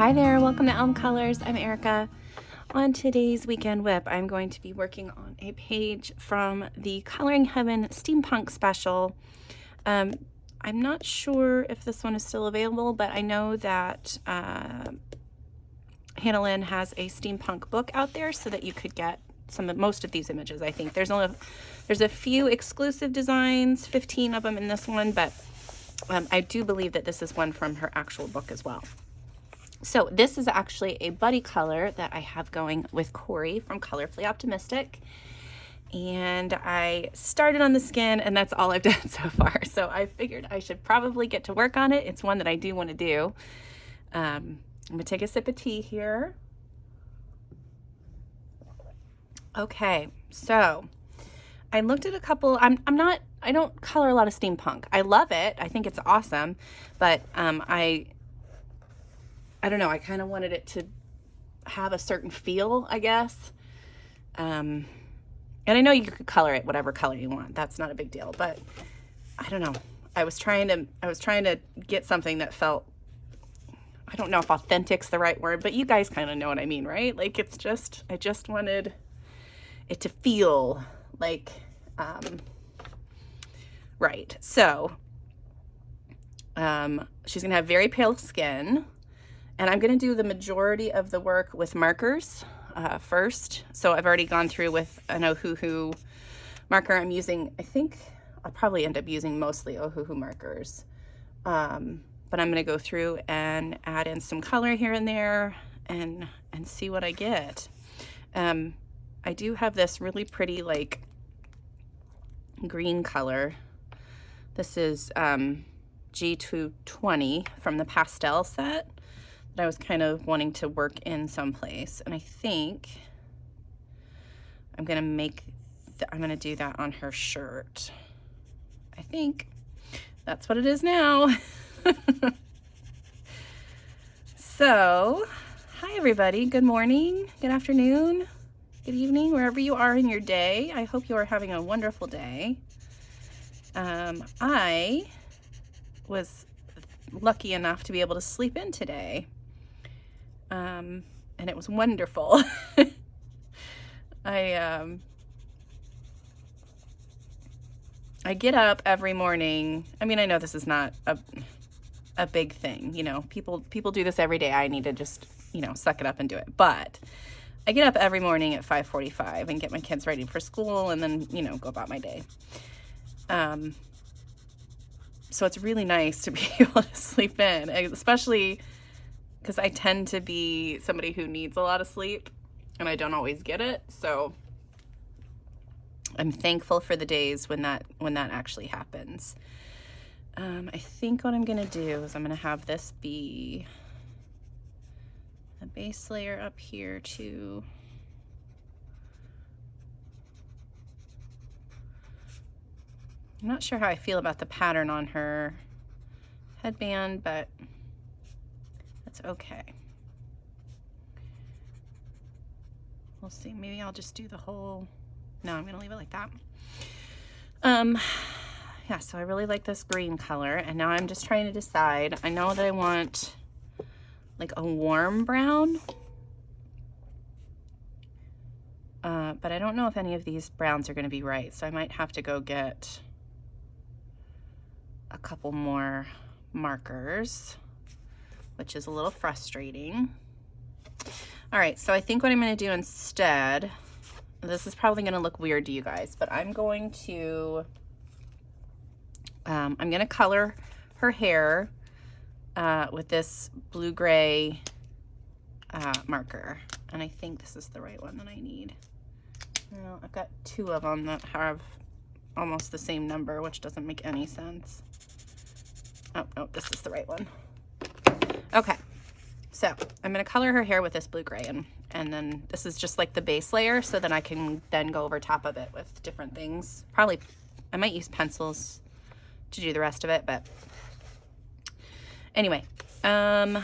Hi there, welcome to Elm Colors. I'm Erica. On today's weekend whip, I'm going to be working on a page from the Coloring Heaven Steampunk special. I'm not sure if this one is still available, but I know that Hannah Lynn has a steampunk book out there so that you could get most of these images. I think there's a few exclusive designs, 15 of them in this one, but I do believe that this is one from her actual book as well. So this is actually a buddy color that I have going with Corey from Colorfully Optimistic. And I started on the skin and that's all I've done so far. So I figured I should probably get to work on it. It's one that I do want to do. I'm gonna take a sip of tea here. Okay, so I looked at a couple. I don't color a lot of steampunk. I love it. I think it's awesome, but I don't know, I kind of wanted it to have a certain feel, I guess. And I know you could color it whatever color you want. That's not a big deal, but I don't know. I was trying to get something that felt, I don't know if authentic's the right word, but you guys kind of know what I mean, right? Like I just wanted it to feel like, right. So, she's gonna have very pale skin. And I'm going to do the majority of the work with markers first. So I've already gone through with an Ohuhu marker. I'm using, I think I'll probably end up using mostly Ohuhu markers. But I'm going to go through and add in some color here and there and see what I get. I do have this really pretty like green color. This is G220 from the pastel set that I was kind of wanting to work in someplace, and I think I'm gonna do that on her shirt. I think that's what it is now. So, hi everybody, good morning, good afternoon, good evening, wherever you are in your day. I hope you are having a wonderful day. I was lucky enough to be able to sleep in today. And it was wonderful. I get up every morning. I mean, I know this is not a big thing, you know, people do this every day. I need to just, you know, suck it up and do it. But I get up every morning at 5:45 and get my kids ready for school and then, you know, go about my day. So it's really nice to be able to sleep in, especially because I tend to be somebody who needs a lot of sleep and I don't always get it. So I'm thankful for the days when that actually happens. I think what I'm going to do is I'm going to have this be a base layer up here too. I'm not sure how I feel about the pattern on her headband, but that's okay. We'll see. Maybe I'll just do the whole, no, I'm gonna leave it like that. Yeah, so I really like this green color, and now I'm just trying to decide. I know that I want like a warm brown, but I don't know if any of these browns are gonna be right, so I might have to go get a couple more markers, which is a little frustrating. All right, so I think what I'm going to do instead, this is probably going to look weird to you guys, but I'm going to color her hair with this blue-gray marker, and I think this is the right one that I need. Well, I've got two of them that have almost the same number, which doesn't make any sense. Oh, no, this is the right one. Okay, so I'm going to color her hair with this blue-gray, and then this is just like the base layer, so then I can then go over top of it with different things. Probably, I might use pencils to do the rest of it, but anyway, yeah,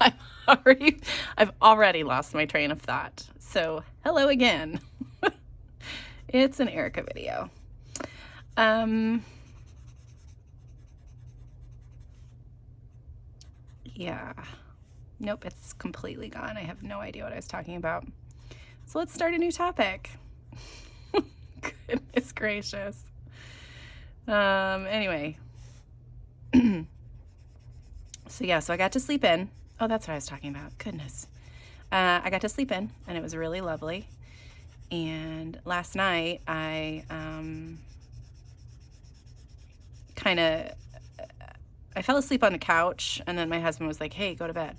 I've already lost my train of thought. So hello again. It's an Erica video. Yeah. Nope, it's completely gone. I have no idea what I was talking about. So let's start a new topic. Goodness gracious. Anyway. So I got to sleep in. Oh, that's what I was talking about. Goodness. I got to sleep in, and it was really lovely. And last night, I I fell asleep on the couch, and then my husband was like, hey, go to bed.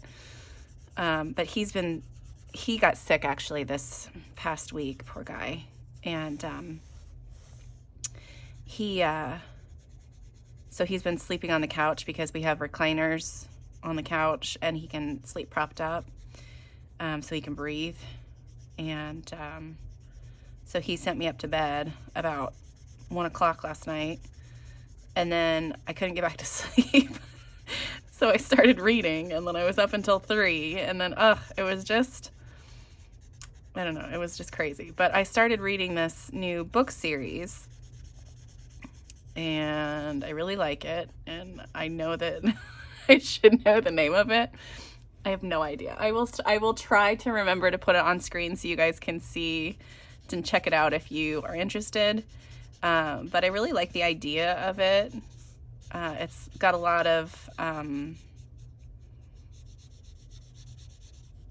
But he got sick actually this past week, poor guy. And so he's been sleeping on the couch because we have recliners on the couch, and he can sleep propped up, so he can breathe. And so he sent me up to bed about 1 o'clock last night, and then I couldn't get back to sleep. So I started reading, and then I was up until 3, and then it was just, I don't know, it was just crazy. But I started reading this new book series, and I really like it, and I know that I should know the name of it. I have no idea. I will try to remember to put it on screen so you guys can see and check it out if you are interested. But I really like the idea of it. It's got a lot of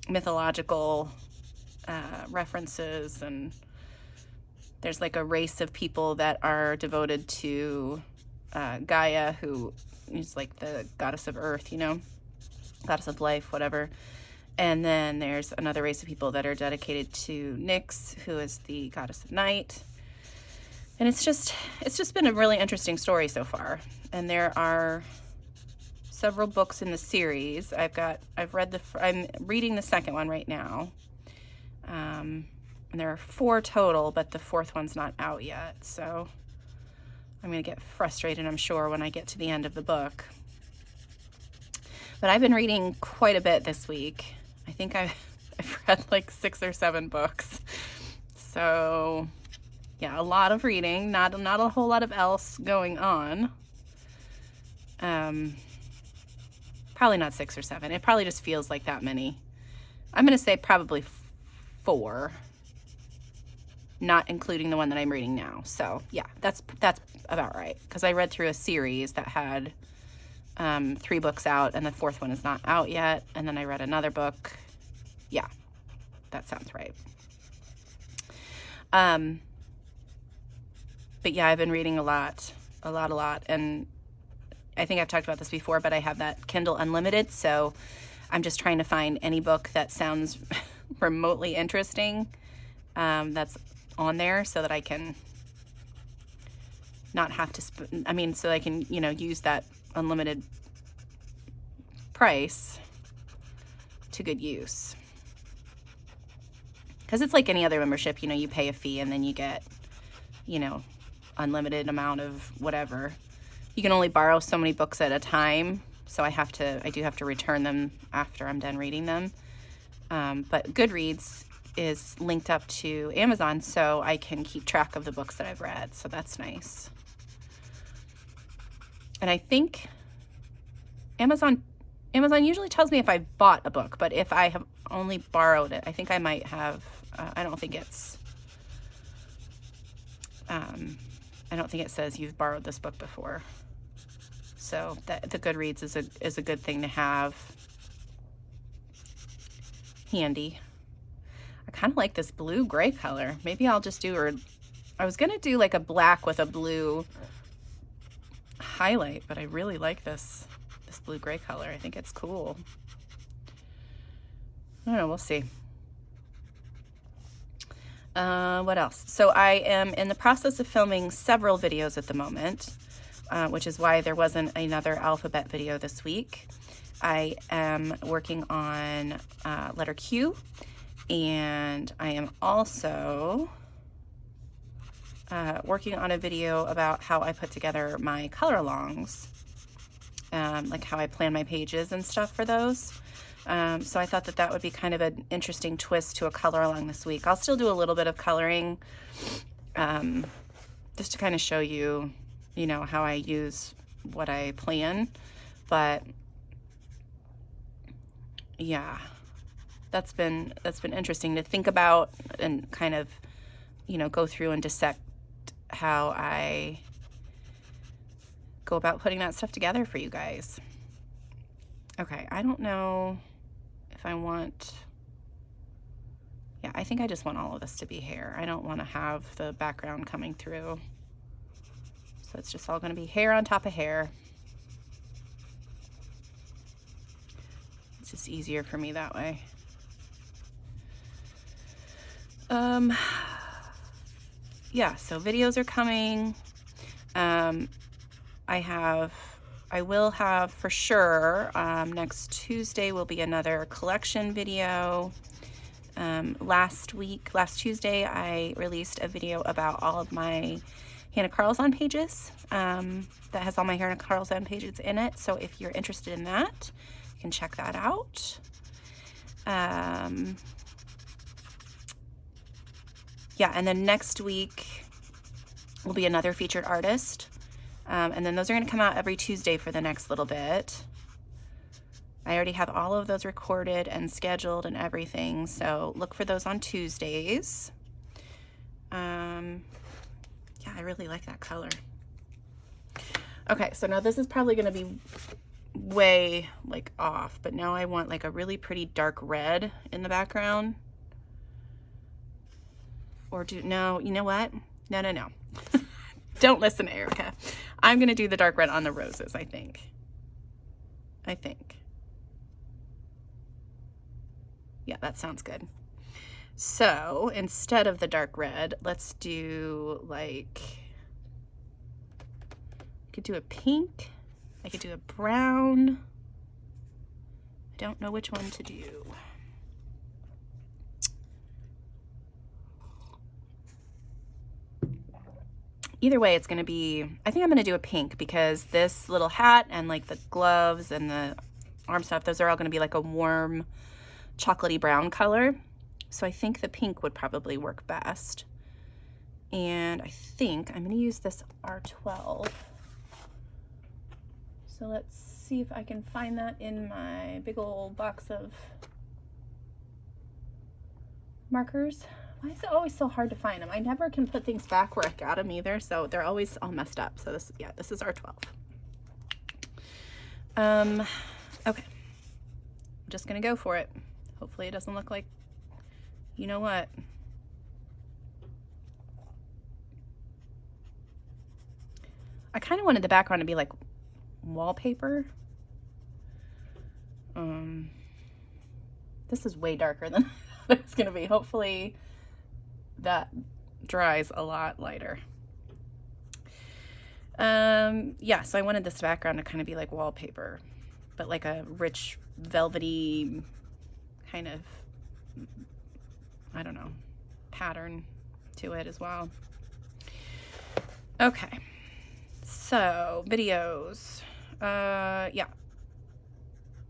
mythological references, and there's like a race of people that are devoted to Gaia, who is like the goddess of earth, goddess of life, whatever. And then there's another race of people that are dedicated to Nyx, who is the goddess of night. And it's just been a really interesting story so far. And there are several books in the series. I'm reading the second one right now. And there are 4 total, but the 4th one's not out yet. So I'm going to get frustrated, I'm sure, when I get to the end of the book. But I've been reading quite a bit this week. I think I've read like 6 or 7 books. So yeah, a lot of reading, not a whole lot of else going on. Probably not 6 or 7. It probably just feels like that many. I'm going to say probably 4, not including the one that I'm reading now. So yeah, that's about right. Because I read through a series that had 3 books out, and the 4th one is not out yet. And then I read another book. Yeah, that sounds right. But yeah, I've been reading a lot. And I think I've talked about this before, but I have that Kindle Unlimited. So I'm just trying to find any book that sounds remotely interesting that's on there, so that I can not have to, so I can, use that unlimited price to good use. Because it's like any other membership, you pay a fee and then you get, unlimited amount of whatever. You can only borrow so many books at a time, so I do have to return them after I'm done reading them. But Goodreads is linked up to Amazon, so I can keep track of the books that I've read, so that's nice. And I think Amazon usually tells me if I've bought a book, but if I have only borrowed it, I think I might have, I don't think it says you've borrowed this book before. So the Goodreads is a good thing to have handy. I kind of like this blue-gray color. Maybe I'll just I was going to do like a black with a blue highlight, but I really like this blue-gray color. I think it's cool. I don't know, we'll see. What else? So I am in the process of filming several videos at the moment, which is why there wasn't another alphabet video this week. I am working on letter Q, and I am also working on a video about how I put together my color alongs, like how I plan my pages and stuff for those. So I thought that would be kind of an interesting twist to a color along this week. I'll still do a little bit of coloring, just to kind of show you, how I use what I plan, but yeah, that's been interesting to think about and kind of, you know, go through and dissect how I go about putting that stuff together for you guys. Okay, I don't know if I want, yeah, I think I just want all of this to be hair. I don't want to have the background coming through. So it's just all going to be hair on top of hair. It's just easier for me that way. Yeah, so videos are coming. I will have for sure, next Tuesday will be another collection video. Last Tuesday, I released a video about all of my Hannah Carlson pages, that has all my Hannah Carlson pages in it. So if you're interested in that, you can check that out. Yeah, and then next week will be another featured artist. And then those are going to come out every Tuesday for the next little bit. I already have all of those recorded and scheduled and everything, so look for those on Tuesdays. Yeah, I really like that color. Okay, so now this is probably going to be way like off, but now I want like a really pretty dark red in the background. Or no, you know what? No. Don't listen to Erica. I'm going to do the dark red on the roses, I think. Yeah, that sounds good. So instead of the dark red, let's do like, I could do a pink. I could do a brown. I don't know which one to do. Either way, it's going to be, I think I'm going to do a pink because this little hat and like the gloves and the arm stuff, those are all going to be like a warm chocolatey brown color. So I think the pink would probably work best. And I think I'm going to use this R12. So let's see if I can find that in my big old box of markers. Why is it always so hard to find them? I never can put things back where I got them either, so they're always all messed up. So this, yeah, this is R12. Okay. I'm just gonna go for it. Hopefully it doesn't look like, you know what? I kind of wanted the background to be like wallpaper. This is way darker than it's gonna be. Hopefully that dries a lot lighter. Yeah, so I wanted this background to kind of be like wallpaper, but like a rich velvety kind of, I don't know, pattern to it as well. Okay, so videos, yeah,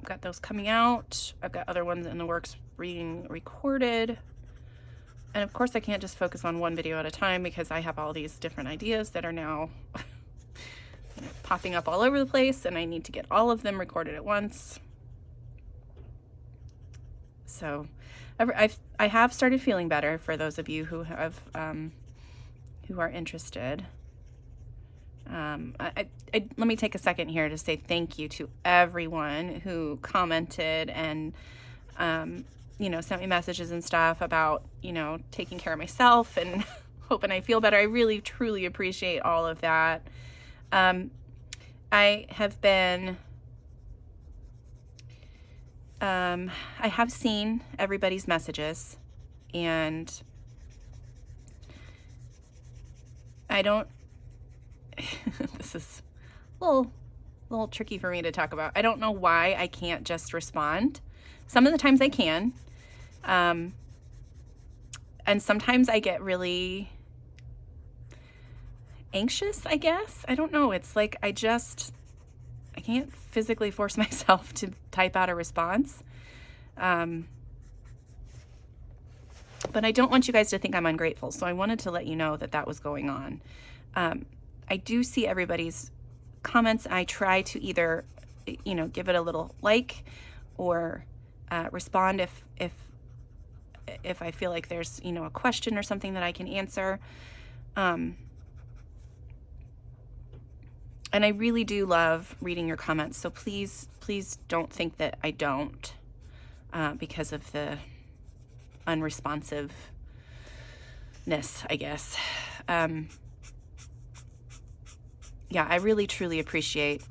I've got those coming out. I've got other ones in the works being recorded. And of course I can't just focus on one video at a time because I have all these different ideas that are now popping up all over the place, and I need to get all of them recorded at once. So I have started feeling better for those of you who have who are interested. Let me take a second here to say thank you to everyone who commented and you know, sent me messages and stuff about, you know, taking care of myself and hoping I feel better. I really, truly appreciate all of that. I have been, I have seen everybody's messages, and I don't, this is a little tricky for me to talk about. I don't know why I can't just respond. Some of the times I can. And sometimes I get really anxious, I guess. I don't know. It's like I can't physically force myself to type out a response. But I don't want you guys to think I'm ungrateful. So I wanted to let you know that that was going on. I do see everybody's comments. I try to either, you know, give it a little like or respond if I feel like there's, you know, a question or something that I can answer. And I really do love reading your comments. So please don't think that I don't, because of the unresponsiveness, I guess. Yeah, I really truly appreciate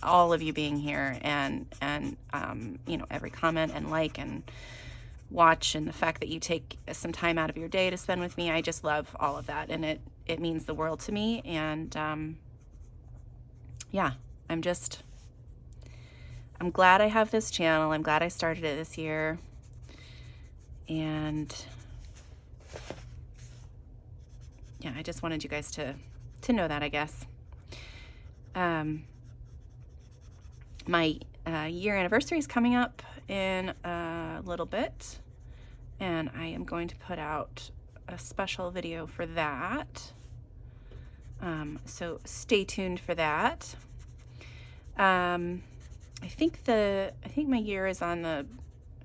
all of you being here, and you know, every comment and like and watch, and the fact that you take some time out of your day to spend with me. I just love all of that, and it means the world to me. And yeah, I'm glad I have this channel. I'm glad I started it this year, and yeah, I just wanted you guys to know that, I guess. My year anniversary is coming up in a little bit, and I am going to put out a special video for that. So stay tuned for that. I think my year is on I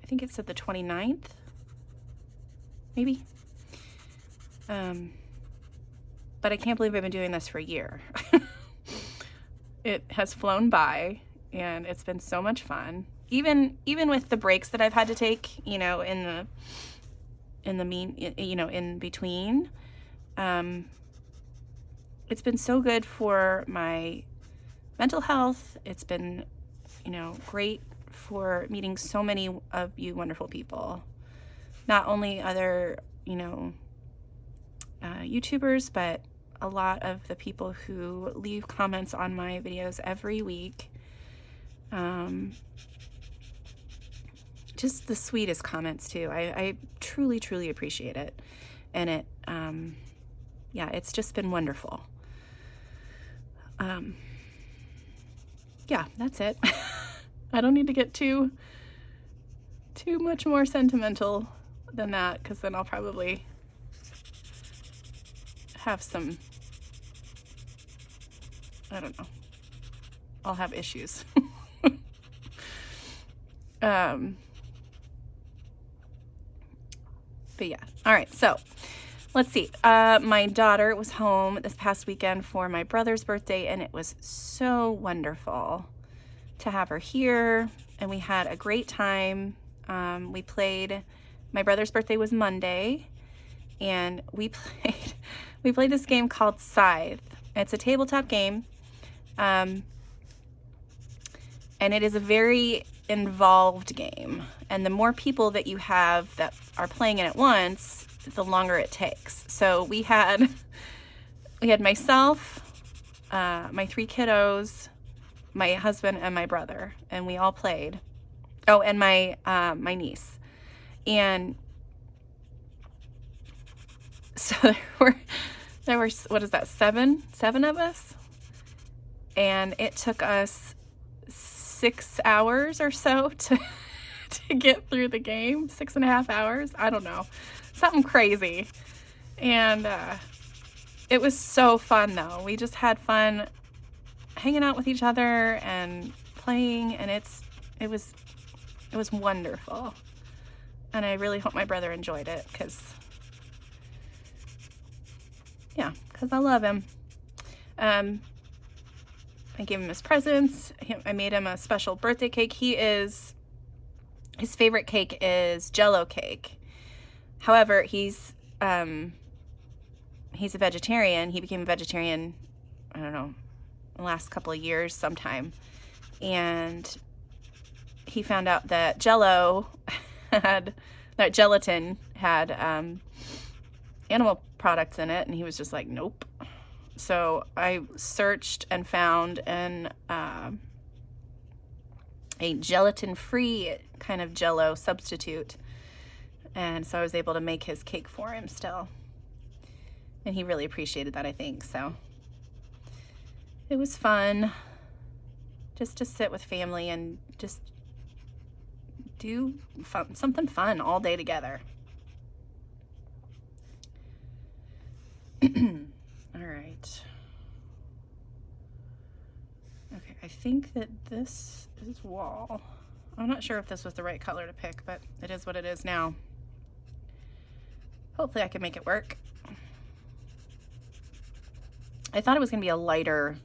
think it's at the 29th, maybe. But I can't believe I've been doing this for a year. It has flown by, and it's been so much fun. Even with the breaks that I've had to take, you know, in between. It's been so good for my mental health. It's been, you know, great for meeting so many of you wonderful people. Not only other, you know, YouTubers, but a lot of the people who leave comments on my videos every week. Just the sweetest comments too. I truly, truly appreciate it. And it, yeah, it's just been wonderful. Yeah, that's it. I don't need to get too much more sentimental than that, because then I'll probably have some, I don't know, I'll have issues. But yeah, all right, so let's see. My daughter was home this past weekend for my brother's birthday, and it was so wonderful to have her here, and we had a great time. We played, my brother's birthday was Monday, and we played this game called Scythe. It's a tabletop game, and it is a very involved game, and the more people that you have that are playing it at once, the longer it takes. So we had myself, my 3 kiddos, my husband, and my brother, and we all played. Oh, and my niece. And so there were what is that, seven of us, and it took us 6 hours or so to get through the game. 6.5 hours, I don't know, something crazy. And it was so fun though. We just had fun hanging out with each other and playing, and it was wonderful. And I really hope my brother enjoyed it, because I love him. I gave him his presents. I made him a special birthday cake. His favorite cake is Jell-O cake. However, he's a vegetarian. He became a vegetarian, I don't know, the last couple of years sometime. And he found out that gelatin had animal products in it, and he was just like, nope. So I searched and found a gelatin-free kind of Jell-O substitute, and so I was able to make his cake for him still, and he really appreciated that, I think. So it was fun just to sit with family and just do something fun all day together. All right. Okay, I think that this is wall. I'm not sure if this was the right color to pick, but it is what it is now. Hopefully I can make it work. I thought it was gonna be a lighter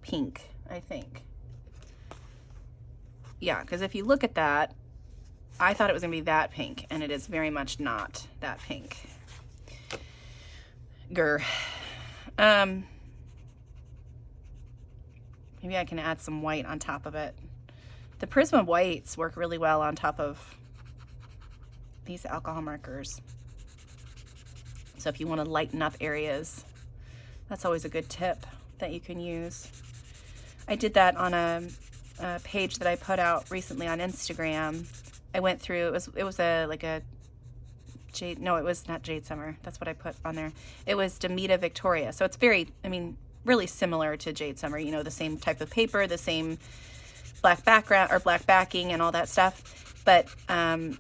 pink, I think. Yeah, because if you look at that, I thought it was gonna be that pink, and it is very much not that pink. Grr. Maybe I can add some white on top of it. The Prisma whites work really well on top of these alcohol markers. So if you want to lighten up areas, that's always a good tip that you can use. I did that on a page that I put out recently on Instagram. I went through, it was like a jade, no, it was not Jade Summer. That's what I put on there. It was Demita Victoria. So it's very, I mean, really similar to Jade Summer, you know, the same type of paper, the same black background or black backing and all that stuff. But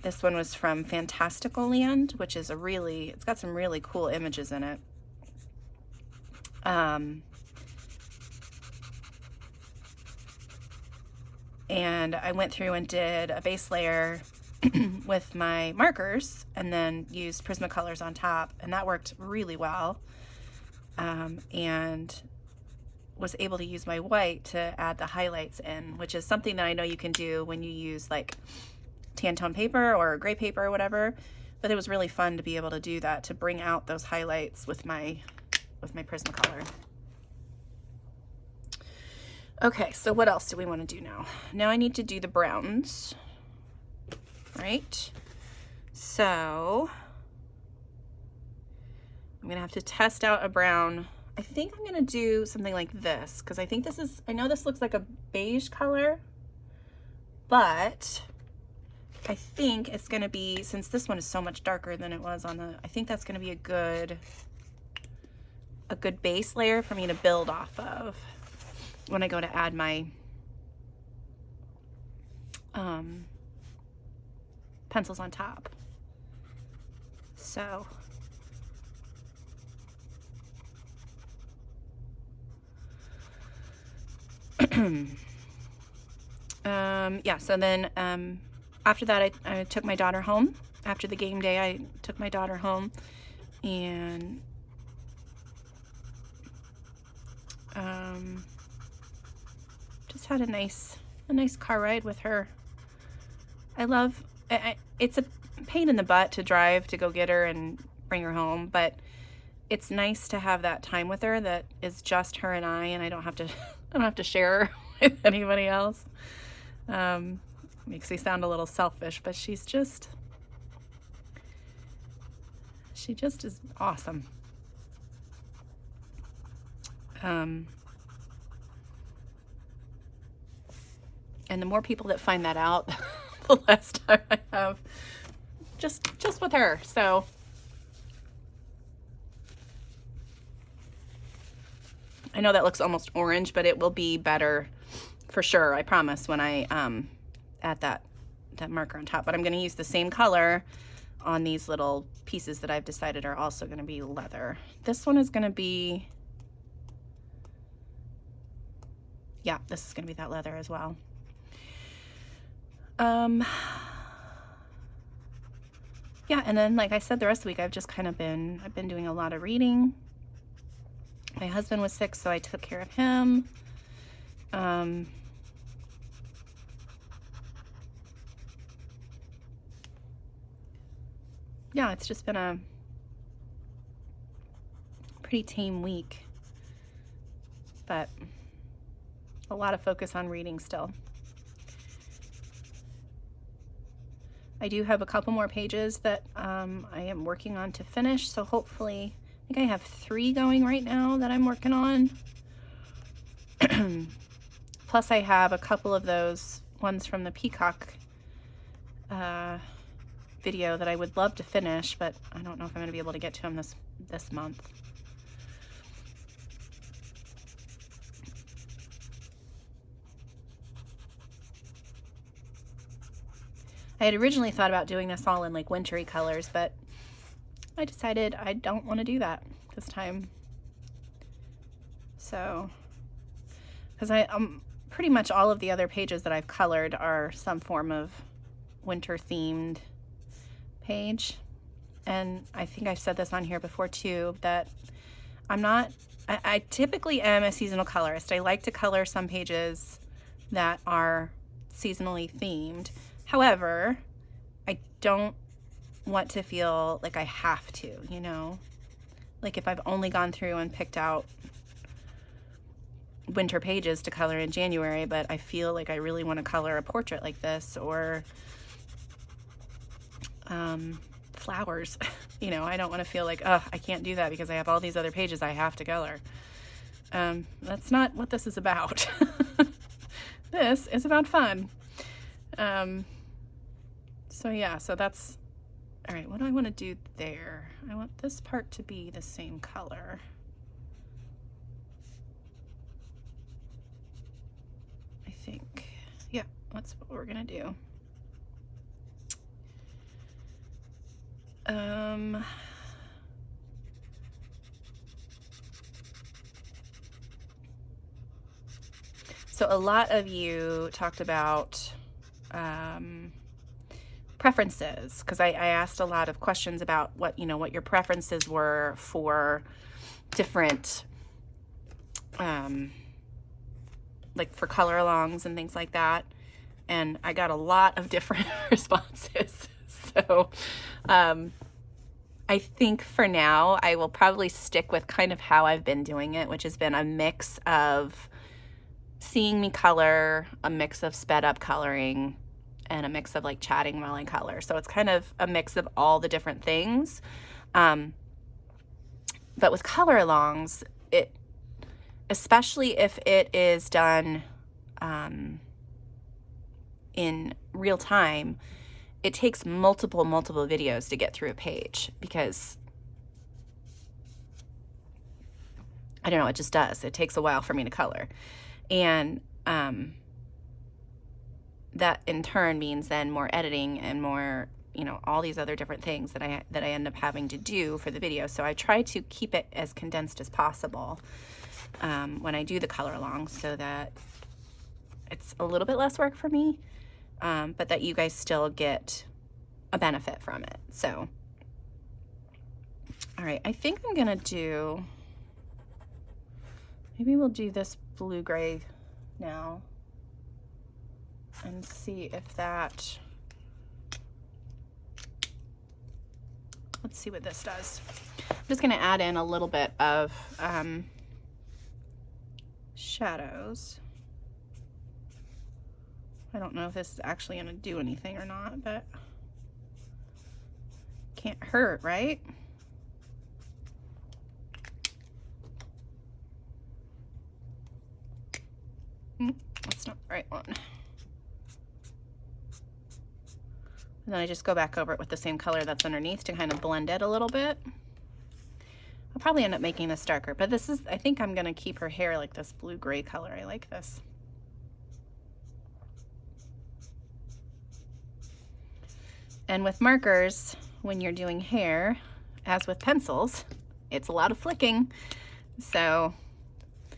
this one was from Fantastical Land, which is it's got some really cool images in it. And I went through and did a base layer with my markers and then used Prismacolors on top, and that worked really well. And was able to use my white to add the highlights in, which is something that I know you can do when you use like tan tone paper or gray paper or whatever, but it was really fun to be able to do that, to bring out those highlights with my Prismacolor. Okay, so what else do we want to do now? Now I need to do the browns, right? So I'm gonna have to test out a brown. I think I'm gonna do something like this, because I think this is, I know this looks like a beige color, but I think it's gonna be, since this one is so much darker than it was on the, I think that's gonna be a good base layer for me to build off of when I go to add my pencils on top. So yeah, so then after that I took my daughter home. After the game day, I took my daughter home and just had a nice car ride with her. It's a pain in the butt to drive to go get her and bring her home, but it's nice to have that time with her that is just her and I don't have to share her with anybody else. Makes me sound a little selfish, but she just is awesome. And the more people that find that out, the less time I have just with her. So I know that looks almost orange, but it will be better for sure, I promise, when I add that marker on top. But I'm going to use the same color on these little pieces that I've decided are also going to be leather. This one is going to be, yeah, this is going to be that leather as well. Yeah, and then like I said, the rest of the week I've just kind of I've been doing a lot of reading. My husband was sick, so I took care of him. Yeah, it's just been a pretty tame week, but a lot of focus on reading still. I do have a couple more pages that I am working on to finish, so hopefully, I think I have 3 going right now that I'm working on. Plus I have a couple of those ones from the peacock video that I would love to finish, but I don't know if I'm going to be able to get to them this month. I had originally thought about doing this all in like wintry colors, but I decided I don't want to do that this time. So, because I'm pretty much all of the other pages that I've colored are some form of winter themed page. And I think I've said this on here before too, that I typically am a seasonal colorist. I like to color some pages that are seasonally themed. However, I don't want to feel like I have to, you know? Like if I've only gone through and picked out winter pages to color in January, but I feel like I really want to color a portrait like this, or flowers, you know, I don't want to feel like, oh, I can't do that because I have all these other pages I have to color. That's not what this is about. This is about fun. So yeah, so that's, all right, what do I want to do there? I want this part to be the same color. I think, yeah, that's what we're gonna do. So a lot of you talked about preferences, because I asked a lot of questions about what your preferences were for different like for color alongs and things like that, and I got a lot of different responses. So I think for now I will probably stick with kind of how I've been doing it, which has been a mix of seeing me color, a mix of sped up coloring, and a mix of like chatting while I color. So it's kind of a mix of all the different things. But with color alongs, especially if it is done in real time, it takes multiple videos to get through a page, because I don't know, it just does. It takes a while for me to color. And that in turn means then more editing and more, all these other different things that I end up having to do for the video. So I try to keep it as condensed as possible when I do the color along, so that it's a little bit less work for me, but that you guys still get a benefit from it. So, all right, I think I'm gonna do, maybe we'll do this blue-gray now and see if that, let's see what this does. I'm just gonna add in a little bit of shadows. I don't know if this is actually gonna do anything or not, but can't hurt, right? That's not the right one. And then I just go back over it with the same color that's underneath to kind of blend it a little bit. I'll probably end up making this darker, but this is, I think I'm gonna keep her hair like this blue-gray color. I like this. And with markers, when you're doing hair, as with pencils, it's a lot of flicking. So you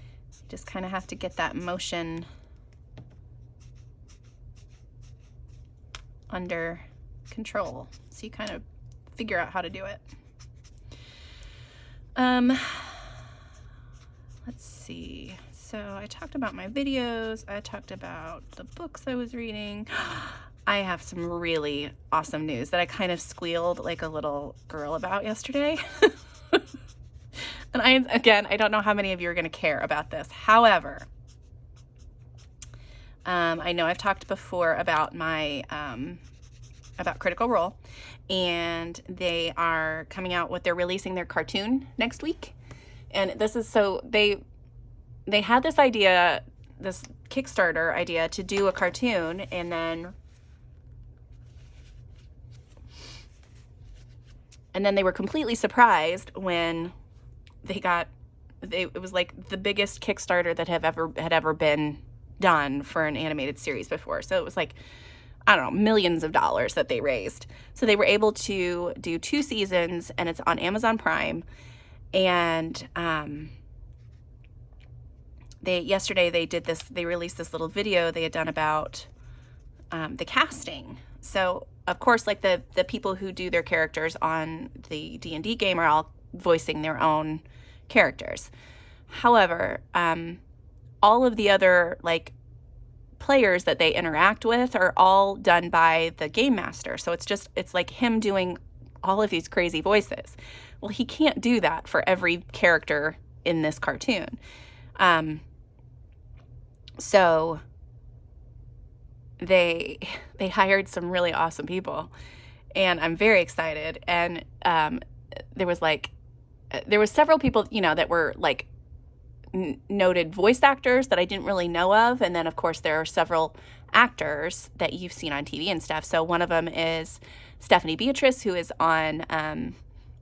just kind of have to get that motion under control, so you kind of figure out how to do it. Let's see. So I talked about my videos. I talked about the books I was reading. I have some really awesome news that I kind of squealed like a little girl about yesterday. And I don't know how many of you are going to care about this. However, I know I've talked before about my about Critical Role, and they are coming out with, they're releasing their cartoon next week. And this is, so they had this idea, this Kickstarter idea to do a cartoon, and then they were completely surprised when it was like the biggest Kickstarter that had ever been done for an animated series before. So it was like, I don't know, millions of dollars that they raised. So they were able to do 2 seasons, and it's on Amazon Prime. And yesterday they released this little video they had done about the casting. So of course, like the people who do their characters on the D&D game are all voicing their own characters. However, all of the other like players that they interact with are all done by the game master. So it's like him doing all of these crazy voices. Well, he can't do that for every character in this cartoon. So they hired some really awesome people, and I'm very excited. And there was several people, you know, that were like noted voice actors that I didn't really know of. And then of course there are several actors that you've seen on TV and stuff. So one of them is Stephanie Beatrice, who is on,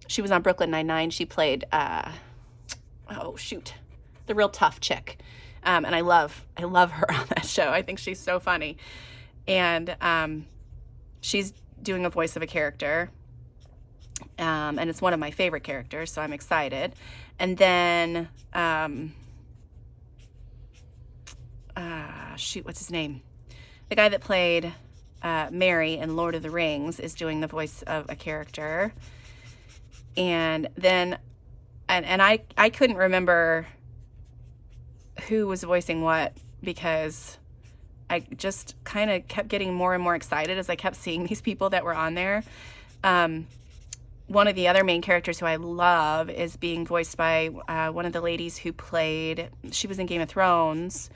she was on Brooklyn Nine-Nine. She played, the real tough chick. And I love her on that show. I think she's so funny. And she's doing a voice of a character. And it's one of my favorite characters, so I'm excited. And then, what's his name? The guy that played Merry in Lord of the Rings is doing the voice of a character. And then, and I couldn't remember who was voicing what, because I just kind of kept getting more and more excited as I kept seeing these people that were on there. One of the other main characters who I love is being voiced by one of the ladies who she was in Game of Thrones,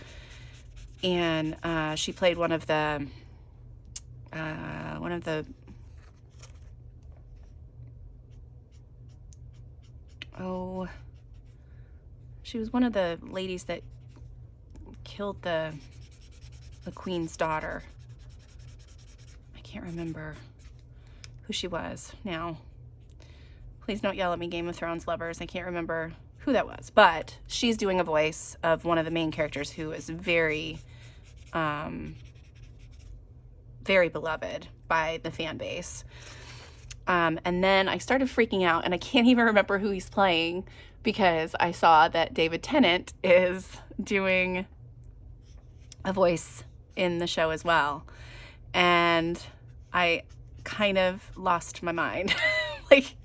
and she played one of the she was one of the ladies that killed the queen's daughter. I can't remember who she was now. Please don't yell at me, Game of Thrones lovers. I can't remember who that was, but she's doing a voice of one of the main characters who is very, very beloved by the fan base. And then I started freaking out, and I can't even remember who he's playing, because I saw that David Tennant is doing a voice in the show as well. And I kind of lost my mind. Like,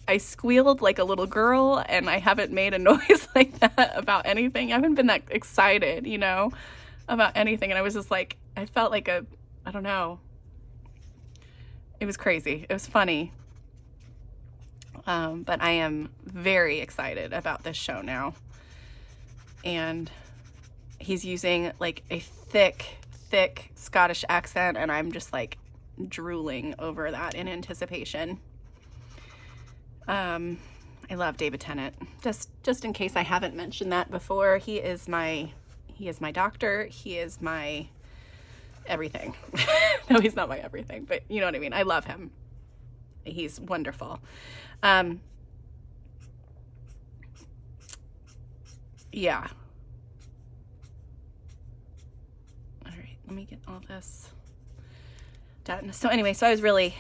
I squealed like a little girl, and I haven't made a noise like that about anything. I haven't been that excited, you know, about anything. And I was just like, I felt like I don't know. It was crazy. It was funny. But I am very excited about this show now. And he's using like a thick Scottish accent, and I'm just like drooling over that in anticipation. I love David Tennant. Just in case I haven't mentioned that before, he is my doctor. He is my everything. No, he's not my everything, but you know what I mean. I love him. He's wonderful. Yeah. All right, let me get all this done. So anyway, so I was really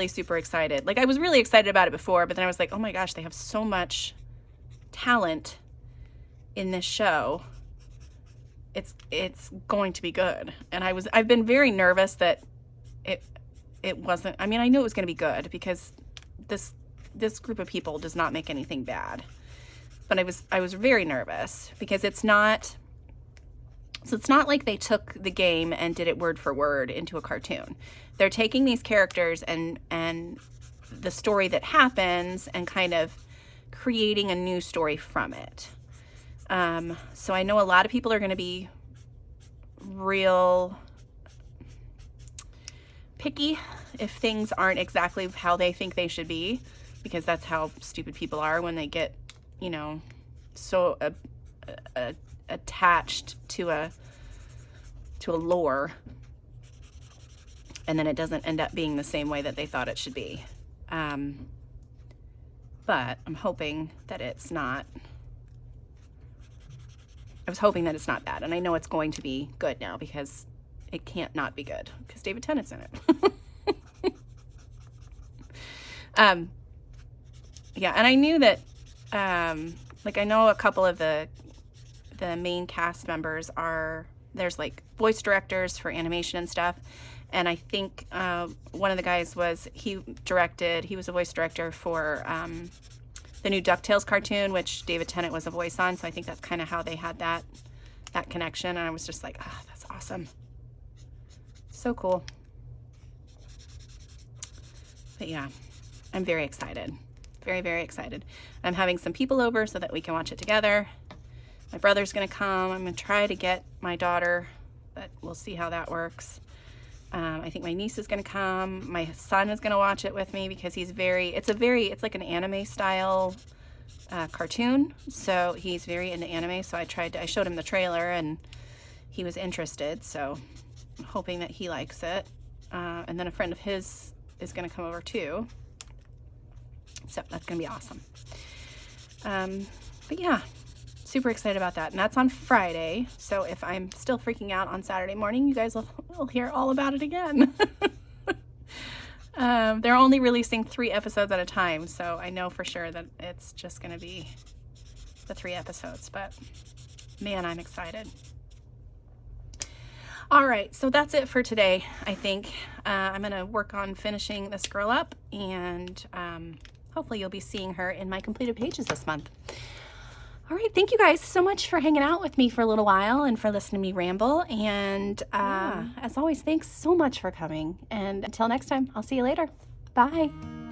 super excited. Like, I was really excited about it before, but then I was like, oh my gosh, they have so much talent in this show. It's going to be good. And I've been very nervous that it wasn't. I mean, I knew it was going to be good, because this group of people does not make anything bad. But I was very nervous, because it's not like they took the game and did it word for word into a cartoon. They're taking these characters and the story that happens and kind of creating a new story from it. So I know a lot of people are going to be real picky if things aren't exactly how they think they should be, because that's how stupid people are when they get, you know, so attached to a lore, and then it doesn't end up being the same way that they thought it should be. But I'm hoping that it's not. I was hoping that it's not bad, and I know it's going to be good now, because it can't not be good, because David Tennant's in it. Yeah, and I knew that, like, I know a couple of the the main cast members are, there's like voice directors for animation and stuff. And I think one of the guys he was a voice director for the new DuckTales cartoon, which David Tennant was a voice on. So I think that's kind of how they had that connection. And I was just like, oh, that's awesome. So cool. But yeah, I'm very excited. Very, very excited. I'm having some people over so that we can watch it together. My brother's gonna come. I'm gonna try to get my daughter, but we'll see how that works. I think my niece is gonna come. My son is gonna watch it with me because it's like an anime style cartoon. So he's very into anime. So I showed him the trailer and he was interested. So I'm hoping that he likes it. And then a friend of his is gonna come over too. So that's gonna be awesome. But yeah, super excited about that. And that's on Friday. So if I'm still freaking out on Saturday morning, you guys will hear all about it again. They're only releasing 3 episodes at a time. So I know for sure that it's just gonna be the 3 episodes, but man, I'm excited. All right, so that's it for today. I think I'm gonna work on finishing this girl up, and hopefully you'll be seeing her in my completed pages this month. All right, thank you guys so much for hanging out with me for a little while and for listening to me ramble. And as always, thanks so much for coming. And until next time, I'll see you later. Bye.